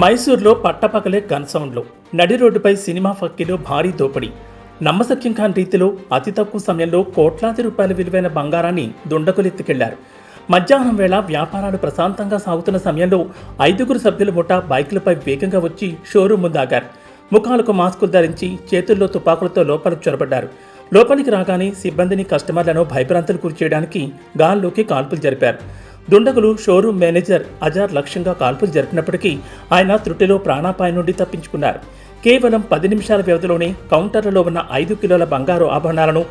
మైసూర్లో పట్టపగలే గన్ సౌండ్లు, నడి రోడ్డుపై సినిమా ఫక్కీలో భారీ దోపిడీ. నమ్మశక్యం కాని రీతిలో అతి తక్కువ సమయంలో కోట్లాది రూపాయల విలువైన బంగారాన్ని దుండగులు ఎత్తుకెళ్లారు. మధ్యాహ్నం వేళ వ్యాపారాలు ప్రశాంతంగా సాగుతున్న సమయంలో 5 సభ్యుల ముఠా బైకులపై వేగంగా వచ్చి షోరూమ్ ముందు ఆగారు. ముఖాలకు మాస్కులు ధరించి చేతుల్లో తుపాకులతో లోపలికి చొరబడ్డారు. లోపలికి రాగానే సిబ్బందిని, కస్టమర్లను భయభ్రాంతులు గురిచేయడానికి గాల్లోకి కాల్పులు జరిపారు. దుండగులు షోరూమ్ మేనేజర్ అజార్ లక్ష్యంగా కాల్పులు జరిపినప్పటికీ ఆయన త్రుటిలో ప్రాణాపాయం నుండి తప్పించుకున్నారు. కేవలం 10 నిమిషాల వ్యవధిలోనే కౌంటర్లలో ఉన్న 5 కిలోల బంగారు ఆభరణాలను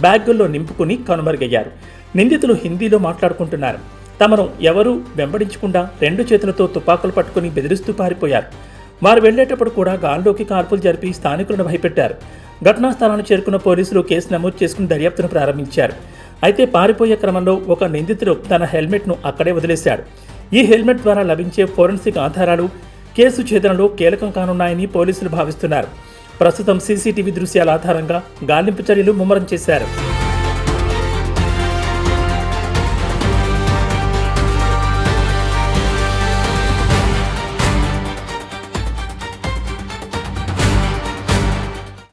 బ్యాగుల్లో నింపుకుని కనుమరుగయ్యారు. నిందితులు హిందీలో మాట్లాడుకుంటున్నారు. తమను ఎవరూ వెంబడించకుండా 2 చేతులతో తుపాకులు పట్టుకుని బెదిరిస్తూ పారిపోయారు. వారు వెళ్లేటప్పుడు కూడా గాల్లోకి కాల్పులు జరిపి స్థానికులను భయపెట్టారు. ఘటనా స్థలానికి చేరుకున్న పోలీసులు కేసు నమోదు చేసుకుని దర్యాప్తును ప్రారంభించారు. అయితే పారిపోయే క్రమంలో ఒక నిందితుడు తన హెల్మెట్ను అక్కడే వదిలేశాడు. ఈ హెల్మెట్ ద్వారా లభించే ఫోరెన్సిక్ ఆధారాలు కేసు ఛేదనలో కీలకం కానున్నాయని పోలీసులు భావిస్తున్నారు. ప్రస్తుతం సీసీటీవీ దృశ్యాల ఆధారంగా గాలింపు చర్యలు ముమ్మరం చేశారు.